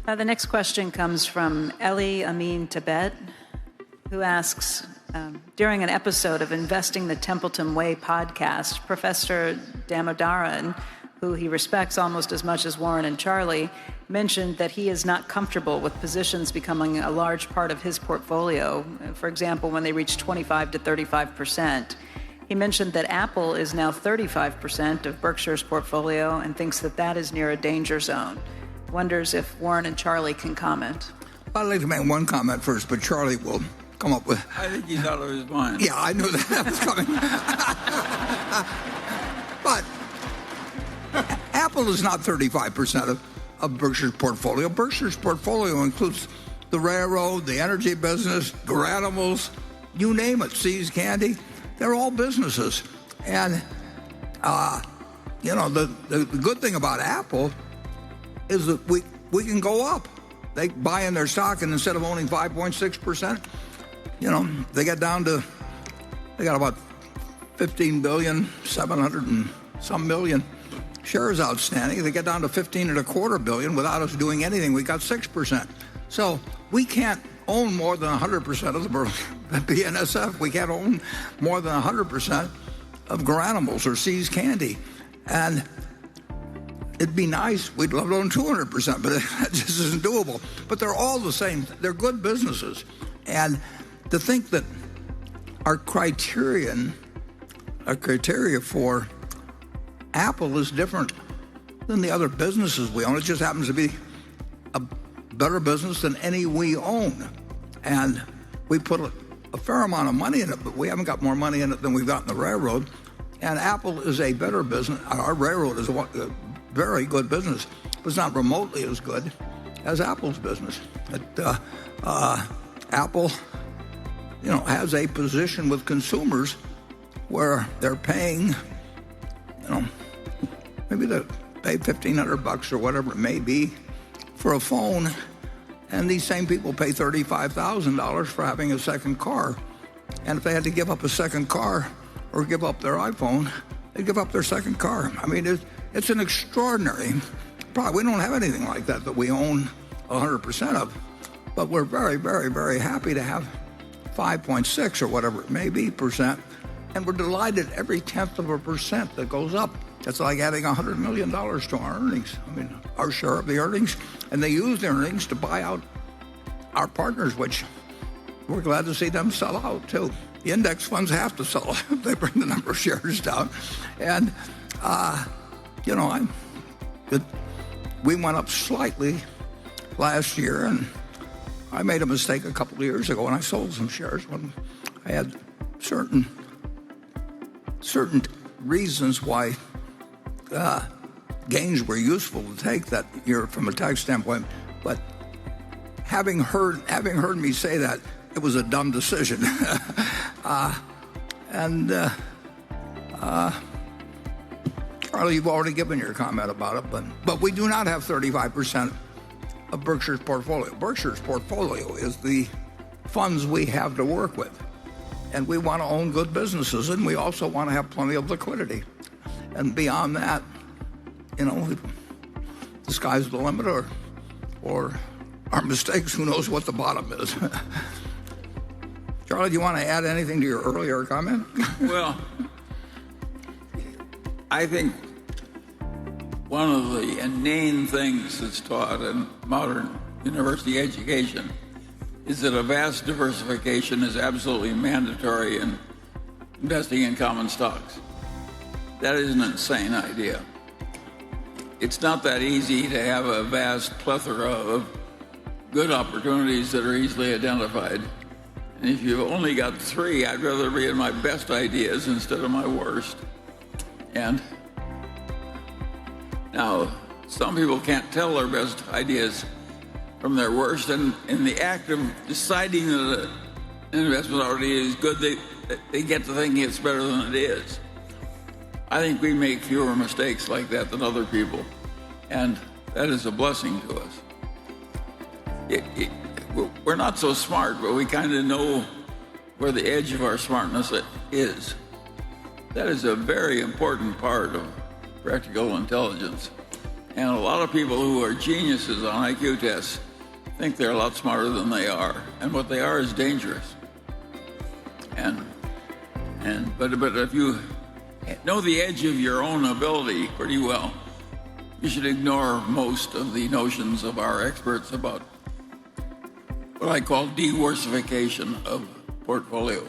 The next question comes from Eli Amin Tibet, who asks, during an episode of Investing the Templeton Way podcast, Professor Damodaran, who he respects almost as much as Warren and Charlie, mentioned that he is not comfortable with positions becoming a large part of his portfolio, for example, when they reach 25 to 35%. He mentioned that Apple is now 35% of Berkshire's portfolio and thinks that that is near a danger zone. Wonders if Warren and Charlie can comment. I'd like to make one comment first, but Charlie will come up with... I think he's out of his mind. Yeah, I knew that was coming. But Apple is not 35% of Berkshire's portfolio. Berkshire's portfolio includes the railroad, the energy business, Garanimals, you name it, See's Candy. They're all businesses. And, the good thing about Apple is that we can go up. They buy in their stock, and instead of owning 5.6%, they got about 15 billion, 700 and some million shares outstanding. They get down to 15.25 billion without us doing anything. We got 6%. So we can't own more than 100% of the BNSF. We can't own more than 100% of Garanimals or See's Candy. And it'd be nice. We'd love to own 200%, but that just isn't doable. But they're all the same. They're good businesses. And to think that our criteria for Apple is different than the other businesses we own. It just happens to be a better business than any we own. And we put a fair amount of money in it, but we haven't got more money in it than we've got in the railroad. And Apple is a better business. Our railroad is a very good business, but it's not remotely as good as Apple's business. Apple, has a position with consumers where they're paying, maybe they pay $1,500 or whatever it may be for a phone, and these same people pay $35,000 for having a second car. And if they had to give up a second car or give up their iPhone, they'd give up their second car. I mean, it's an extraordinary product. We don't have anything like that we own 100% of, but we're very, very, very happy to have 5.6 or whatever it may be percent, and we're delighted every 0.1% that goes up. That's like adding $100 million to our earnings. I mean, our share of the earnings, and they use the earnings to buy out our partners, which we're glad to see them sell out too. The index funds have to sell if they bring the number of shares down. And, we went up slightly last year, and I made a mistake a couple of years ago when I sold some shares when I had certain reasons why gains were useful to take that year from a tax standpoint. But having heard me say that, it was a dumb decision. Charlie, you've already given your comment about it, but we do not have 35% of Berkshire's portfolio. Berkshire's portfolio is the funds we have to work with. And we want to own good businesses, and we also want to have plenty of liquidity. And beyond that, the sky's the limit, or our mistakes, who knows what the bottom is. Charlie, do you want to add anything to your earlier comment? Well, I think one of the inane things that's taught in modern university education is that a vast diversification is absolutely mandatory in investing in common stocks. That is an insane idea. It's not that easy to have a vast plethora of good opportunities that are easily identified. And if you've only got 3, I'd rather be in my best ideas instead of my worst. And now, some people can't tell their best ideas from their worst, and in the act of deciding that an investment already is good, they get to thinking it's better than it is. I think we make fewer mistakes like that than other people, and that is a blessing to us. We're not so smart, but we kind of know where the edge of our smartness is. That is a very important part of practical intelligence. And a lot of people who are geniuses on IQ tests think they're a lot smarter than they are. And what they are is dangerous. But if you know the edge of your own ability pretty well, you should ignore most of the notions of our experts about what I call diversification of portfolios.